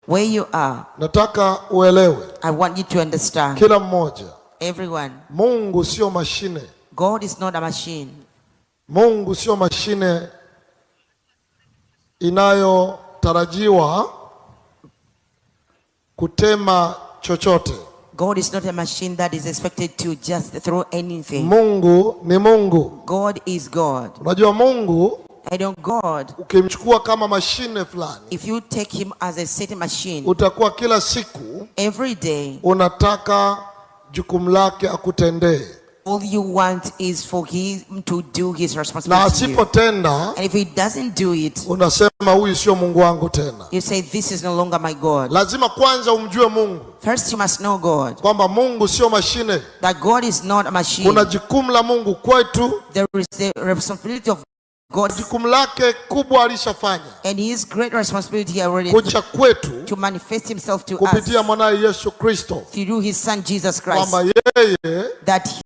Where you are, nataka uelewe, I want you to understand, kila mmoja, everyone, Mungu sio mashine. God is not a machine. Mungu sio mashine inayotarajiwa kutema chochote. God is not a machine that is expected to just throw anything. Mungu ni Mungu. God is God. Unajua Mungu, I know God, ukimchukua kama mashine fulani, if you take him as a certain machine, utakuwa kila siku every day, unataka jukumu lake akutendee. all you want is for him to do his Na responsibility to you. asipotenda, And if he doesn't do it, unasema huyu sio Mungu wangu tena. you say, this is no longer my God. Lazima kwanza umjue Mungu, First you must know God, kwamba Mungu sio mashine. that God is not a machine. Kuna jukumu la Mungu kwetu, There is the responsibility of God, jukumu lake kubwa alishafanya and his great responsibility already kuja kwetu to manifest himself to us kupitia mwanae Yesu Kristo, through his son Jesus Christ, kwamba yeye that